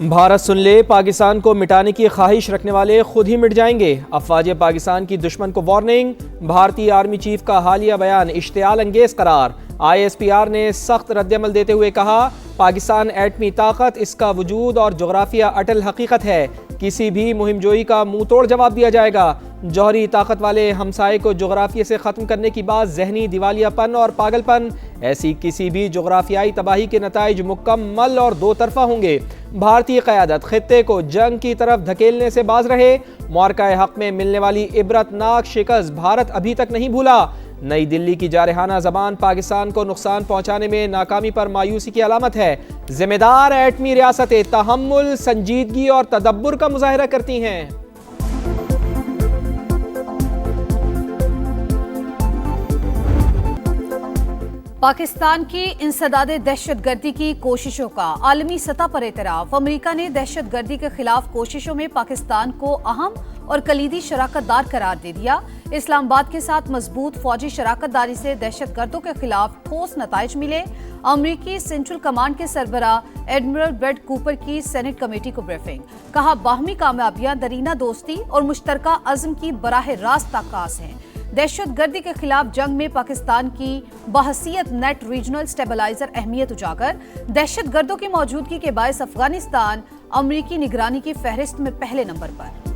भारत सुन ले, पाकिस्तान को मिटाने की ख्वाहिश रखने वाले खुद ही मिट जाएंगे। अफवाज पाकिस्तान की दुश्मन को वार्निंग। भारतीय आर्मी चीफ का हालिया बयान इश्तियाल अंगेज करार। ISPR ने सख्त रद्दमल देते हुए कहा, पाकिस्तान एटमी ताकत, इसका वजूद और जोग्राफिया अटल हकीकत है। किसी भी मुहिमजोई का मुंह तोड़ जवाब दिया जाएगा। जौहरी ताकत वाले हमसाए को जोग्राफिया से ख़त्म करने की बात जहनी दिवालियापन और पागलपन। ऐसी किसी भी जोग्राफियाई तबाही के नताइज मुकम्मल और दो तरफा होंगे। भारतीय क़यादत खित्ते को जंग की तरफ धकेलने से बाज रहे। मुआरका हक में मिलने वाली इबरतनाक शिकस्त भारत अभी तक नहीं भूला। नई दिल्ली की जारहाना जबान पाकिस्तान को नुकसान पहुंचाने में नाकामी पर मायूसी की अलामत है। जिम्मेदार एटमी रियासतें तहम्मुल, संजीदगी और तदब्बुर का मुजाहिरा करती हैं। पाकिस्तान की इंसदादे दहशतगर्दी की कोशिशों का आलमी सतह पर एतराफ। अमेरिका ने दहशतगर्दी के खिलाफ कोशिशों में पाकिस्तान को अहम और कलीदी शराकतदार करार दे दिया। इस्लामाबाद के साथ मजबूत फौजी शराकतदारी से दहशतगर्दों के खिलाफ ठोस नताइज मिले। अमरीकी सेंट्रल कमांड के सरबराह एडमिरल ब्रेड कूपर की सेनेट कमेटी को ब्रीफिंग। कहा, बाहमी कामयाबियां दरीना दोस्ती और मुश्तरका अज़्म की बराह रास्त आकाश हैं। दहशतगर्दी के खिलाफ जंग में पाकिस्तान की बहसीयत नेट रीजनल स्टेबलाइजर अहमियत उजागर। दहशतगर्दों की मौजूदगी के बायस अफगानिस्तान अमरीकी निगरानी की फहरिस्त में पहले नंबर पर।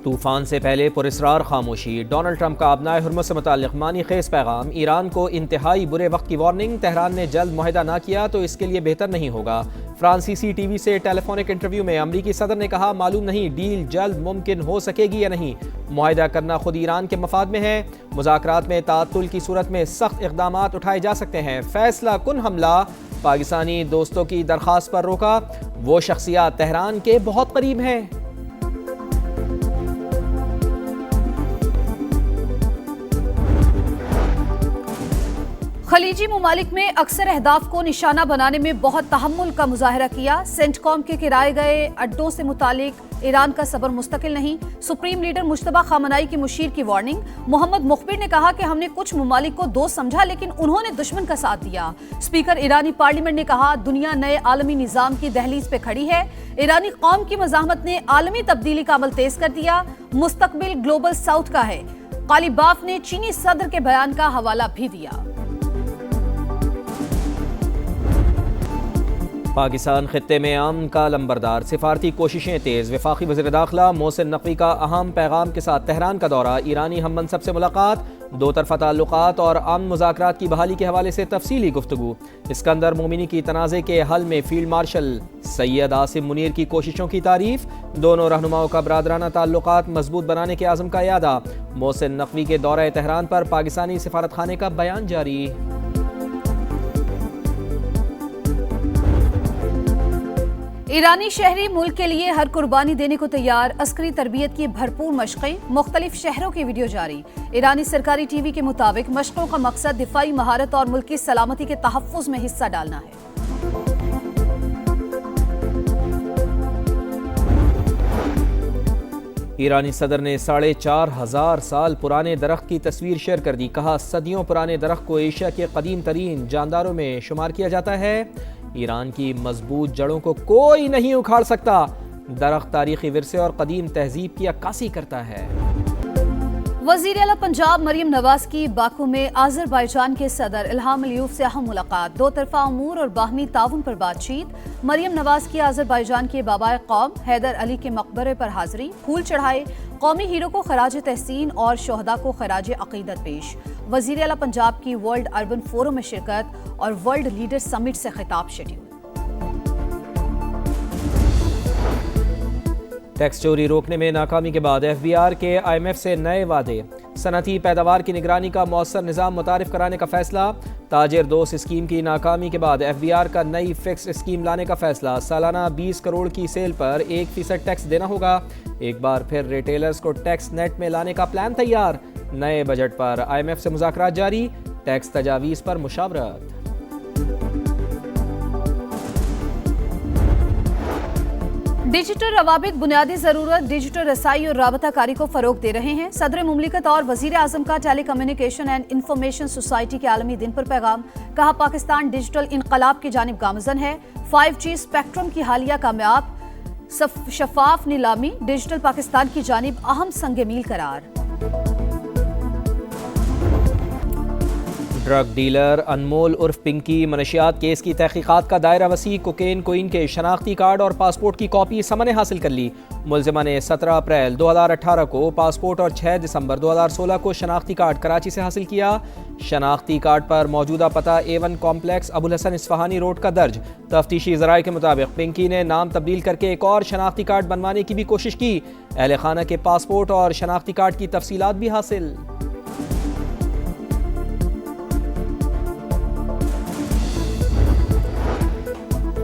तूफान से पहले पुरस्रार खामोशी। डोनाल्ड ट्रंप का अपनाए हुर्मुज़ से मुताल्लिक़ मानी खेज पैगाम। ईरान को इंतहाई बुरे वक्त की वार्निंग। तेहरान ने जल्द मुआहदा ना किया तो इसके लिए बेहतर नहीं होगा। फ्रांसीसी टीवी से टेलीफोनिक इंटरव्यू में अमरीकी सदर ने कहा, मालूम नहीं डील जल्द मुमकिन हो सकेगी या नहीं। मुआहदा करना खुद ईरान के मफाद में है। मुज़ाकरात में ताअत्तुल की सूरत में सख्त इक़दामात उठाए जा सकते हैं। फैसला कुन हमला पाकिस्तानी दोस्तों की दरख्वास्त पर रोका। वो शख्सियात तेहरान के बहुत करीब हैं। खलीजी मुमालिक में अक्सर अहदाफ को निशाना बनाने में बहुत तहम्मुल का मुजाहरा किया। सेंटकॉम के किराए गए अड्डों से मुतालिक ईरान का सबर मुस्तकिल नहीं। सुप्रीम लीडर मुश्तबा खामनाई की मुशीर की वार्निंग। मोहम्मद मुखबिर ने कहा कि हमने कुछ मुमालिक को दोस्त समझा लेकिन उन्होंने दुश्मन का साथ दिया। स्पीकर ईरानी पार्लियामेंट ने कहा, दुनिया नए आलमी निजाम की दहलीज पे खड़ी है। ईरानी कौम की मज़ाहमत ने आलमी तब्दीली का अमल तेज कर दिया। मुस्तकबिल ग्लोबल साउथ का है। कालीबाफ ने चीनी सदर के बयान का हवाला भी दिया। पाकिस्तान खित्ते में अमन का लंबरदार। सिफारती कोशिशें तेज़। वफाकी वज़ीर दाखिला मोहसिन नकवी का अहम पैगाम के साथ तेहरान का दौरा। ईरानी हम मनसब से मुलाकात। दो तरफ़ा ताल्लुकात और अमन मुज़ाकरात की बहाली के हवाले से तफसीली गुफ्तगू। इस्कंदर मोमिनी की तनाज़े के हल में फील्ड मार्शल सैयद आसिम मुनीर की कोशिशों की तारीफ। दोनों रहनुमाओं का बरादराना ताल्लुकात मजबूत बनाने के आज़म का यादा। मोहसिन नकवी के दौरे तेहरान पर पाकिस्तानी सिफारत खाने का बयान जारी। ईरानी शहरी मुल्क के लिए हर कुर्बानी देने को तैयार। अस्करी तरबियत की भरपूर मशक़ें। मुख्तलिफ शहरों की वीडियो जारी। ईरानी सरकारी टीवी के मुताबिक मशक़ों का मकसद दिफाई महारत और मुल्क की सलामती के तहफ़्फ़ुज़ में हिस्सा डालना है। ईरानी सदर ने 4,500 साल पुराने दरख्त की तस्वीर शेयर कर दी। कहा, सदियों पुराने दरख्त को एशिया के कदीम तरीन जानदारों में शुमार किया जाता है। ईरान की मजबूत जड़ों को कोई नहीं उखाड़ सकता। दरख्त तारीखी विरसे और कदीम तहजीब की अक्कासी करता है। वज़ीर आला पंजाब मरियम नवाज की बाकू में आज़रबाईजान के सदर इल्हाम अलीयूफ से अहम मुलाकात। दो तरफा अमूर और बाहमी ताउन पर बातचीत। मरियम नवाज की आज़रबाईजान के बाबाए कौम हैदर अली के मकबरे पर हाजिरी। फूल चढ़ाए। कौमी हीरो को खराज तहसीन और शोहदा को खराज अकीदत पेश। वज़ीर आला पंजाब की वर्ल्ड अर्बन फोरम में शिरकत और वर्ल्ड लीडर समिट से खिताब शेड्यूल। टैक्स चोरी रोकने में नाकामी के बाद FBR के IMF से नए वादे। सनती पैदावार की निगरानी का मौसर निज़ाम मुतारिफ कराने का फैसला। ताजिर दोस्त स्कीम की नाकामी के बाद FBR का नई फिक्स स्कीम लाने का फैसला। सालाना 20 करोड़ की सेल पर 1% टैक्स देना होगा। एक बार फिर रिटेलर्स को टैक्स नेट में लाने का प्लान तैयार। नए बजट पर IMF से मुज़ाकरात जारी। टैक्स तजावीज़ पर मुशावरत। डिजिटल रवाबित बुनियादी जरूरत डिजिटल रसाई और राबताकारी को फरोग दे रहे हैं। सदर मुमलिकत और वजीर आजम का टेलीकम्युनिकेशन एंड इंफॉर्मेशन सोसाइटी के आलमी दिन पर पैगाम। कहा, पाकिस्तान डिजिटल इनकलाब की जानिब गामजन है। 5G स्पेक्ट्रम की हालिया कामयाब शफाफ नीलामी डिजिटल पाकिस्तान की जानिब अहम संग मील करार। ड्रग डीलर अनमोल उर्फ पिंकी मनशियात केस की तहकीकात का दायरा वसी। कोकेन कोइन के शनाख्ती कार्ड और पासपोर्ट की कॉपी समन हासिल कर ली। मुलजिमा ने 17 अप्रैल 2018 को पासपोर्ट और 6 दिसंबर 2016 को शनाख्ती कार्ड कराची से हासिल किया। शनाख्ती कार्ड पर मौजूदा पता A1 complex Abul Hasan Ispahani road का दर्ज। तफ्तीशी ज़राए के मुताबिक पिंकी ने नाम तब्दील करके एक और शनाख्ती कार्ड बनवाने की भी कोशिश की। अहले खाना के पासपोर्ट और शनाख्ती कार्ड की तफसीलात भी हासिल।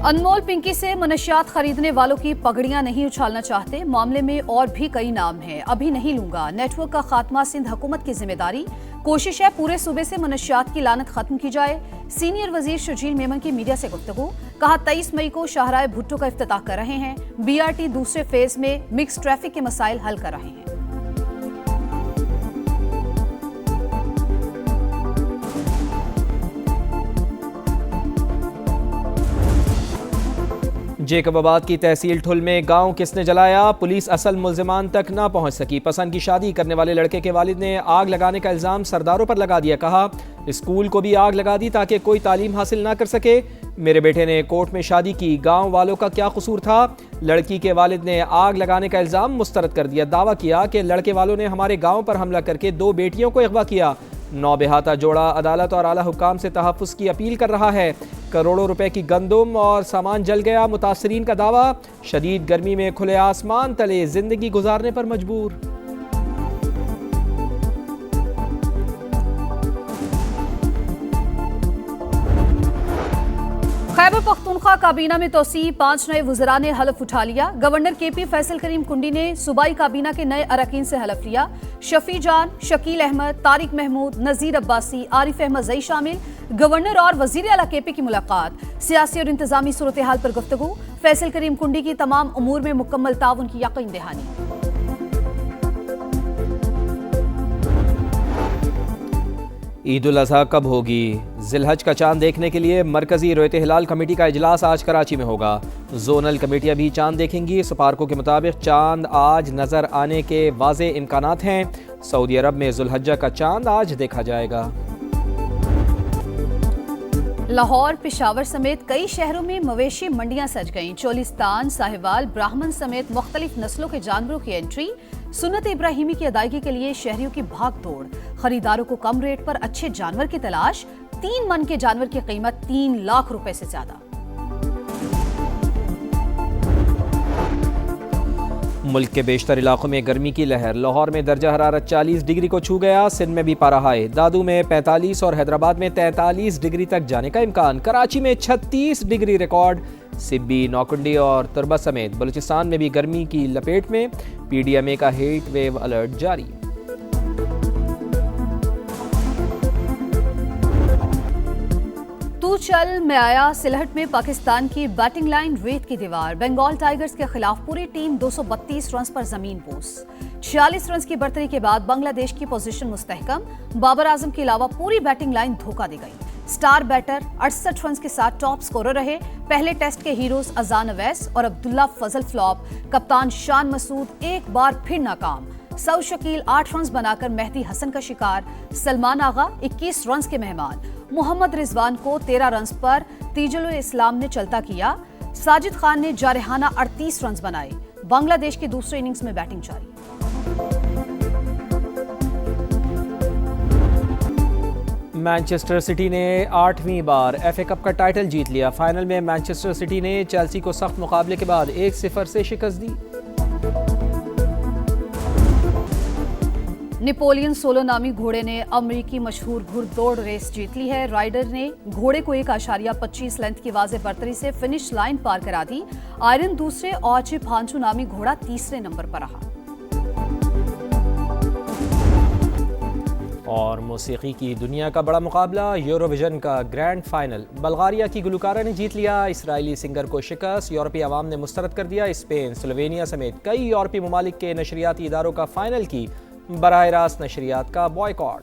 अनमोल पिंकी से मनशियात खरीदने वालों की पगड़ियां नहीं उछालना चाहते। मामले में और भी कई नाम हैं, अभी नहीं लूंगा। नेटवर्क का खात्मा सिंध हुकूमत की जिम्मेदारी। कोशिश है पूरे सूबे से मनशियात की लानत खत्म की जाए। सीनियर वजीर शजील मेमन की मीडिया से गुफ्तगू। कहा, 23 मई को शाहराह भुट्टो का इफ्तिताह कर रहे हैं। BRT दूसरे फेज में मिक्स ट्रैफिक के मसाइल हल कर रहे हैं। जेकबाबाद की तहसील ठुल में गांव किसने जलाया, पुलिस असल मुल्जिमान तक ना पहुंच सकी। पसंद की शादी करने वाले लड़के के वालिद ने आग लगाने का इल्जाम सरदारों पर लगा दिया। कहा, स्कूल को भी आग लगा दी ताकि कोई तालीम हासिल ना कर सके। मेरे बेटे ने कोर्ट में शादी की, गांव वालों का क्या कसूर था। लड़की के वालिद ने आग लगाने का इल्जाम मुस्तरद कर दिया। दावा किया कि लड़के वालों ने हमारे गाँव पर हमला करके 2 बेटियों को अगवा किया। 9 बेहाता जोड़ा अदालत और आला हुक्काम से तहफ़्फ़ुज़ की अपील कर रहा है। करोड़ों रुपए की गंदुम और सामान जल गया। मुतासरीन का दावा, शदीद गर्मी में खुले आसमान तले जिंदगी गुजारने पर मजबूर। खैबर पख्तूनख्वा काबीना में तोसी, 5 नए वज़रा ने हलफ उठा लिया। गवर्नर KP फैसल करीम कुंडी ने सूबाई काबीना के नए अरकान से हलफ लिया। शफी जान, शकील अहमद, तारिक महमूद, नज़ीर अब्बासी, आरिफ अहमद जई शामिल। गवर्नर और वज़ीर आला KP की मुलाकात। सियासी और इंतजामी सूरत हाल पर गुफ्तगू। फैसल करीम कुंडी की तमाम उमूर में मुकम्मल ताउन की यकीन दहानी। ईद उल अज़हा कब होगी? जिलहज का चांद देखने के लिए मरकजी रोयत हिलाल कमेटी का इजलास आज कराची में होगा। जोनल कमेटियां भी चांद देखेंगी। सपारकों के मुताबिक चांद आज नजर आने के वाज़े इम्कानात हैं। सऊदी अरब में जुल्हज्जा का चांद आज देखा जाएगा। लाहौर, पेशावर समेत कई शहरों में मवेशी मंडियां सज गईं। चोलिस्तान, साहिवाल, ब्राह्मण समेत मुख्तलिफ नस्लों के जानवरों की एंट्री। सुन्नत इब्राहिमी की अदायगी के लिए शहरियों की भाग दौड़। खरीदारों को कम रेट पर अच्छे जानवर की तलाश। 3 मन के जानवर की कीमत 3 लाख रुपए से ज्यादा। मुल्क के बेशतर इलाकों में गर्मी की लहर। लाहौर में दर्जा हरारत 40 डिग्री को छू गया। सिंध में भी पारा हाई। दादू में 45 और हैदराबाद में 43 डिग्री तक जाने का इम्कान। कराची में 36 डिग्री रिकॉर्ड। सिब्बी, नौकुंडी और तुरबा समेत बलूचिस्तान में भी गर्मी की लपेट में। PDMA का हीट वेव अलर्ट जारी। तू चल मैं आया, सिलहट में पाकिस्तान की बैटिंग लाइन रेत की दीवार। बंगाल टाइगर्स के खिलाफ पूरी टीम 232 रन पर जमीन पोस। 46 रन की बढ़तरी के बाद बांग्लादेश की पोजीशन मुस्तहकम। बाबर आजम के अलावा पूरी बैटिंग लाइन धोखा दी गई। स्टार बैटर 68 रन के साथ टॉप स्कोरर रहे। पहले टेस्ट के हीरोज अजान अवैस और अब्दुल्ला फजल फ्लॉप। कप्तान शान मसूद एक बार फिर नाकाम। सऊद शकील 8 रन बनाकर मेहदी हसन का शिकार। सलमान आगा 21 रन के मेहमान। मोहम्मद रिजवान को 13 रन पर तीजुल इस्लाम ने चलता किया। साजिद खान ने जारहाना 38 रन बनाए। बांग्लादेश की दूसरे इनिंग्स में बैटिंग जारी। मैनचेस्टर सिटी ने 8वीं बार FA कप का टाइटल जीत लिया। फाइनल में मैनचेस्टर सिटी ने चेल्सी को सख्त मुकाबले के बाद 1-0 से शिकस्त दी। नेपोलियन सोलो नामी घोड़े ने अमेरिकी मशहूर घुड़दौड़ रेस जीत ली है। राइडर ने घोड़े को 1.25 लेंथ की वाज़ेह बढ़तरी से फिनिश लाइन पार करा दी। आयरन दूसरे और चिप हांचू नामी घोड़ा तीसरे नंबर पर रहा। और मौसीकी की दुनिया का बड़ा मुकाबला यूरोविजन का ग्रैंड फाइनल, बल्गारिया की गुलकारा ने जीत लिया इसराइली सिंगर को शिकस्त, यूरोपीय अवाम ने मुस्तरद कर दिया स्पेन, स्लोवेनिया समेत कई यूरोपीय ममालिक के नशरियाती इदारों का फाइनल की बराह रास्त नशरियात का बॉयकॉट।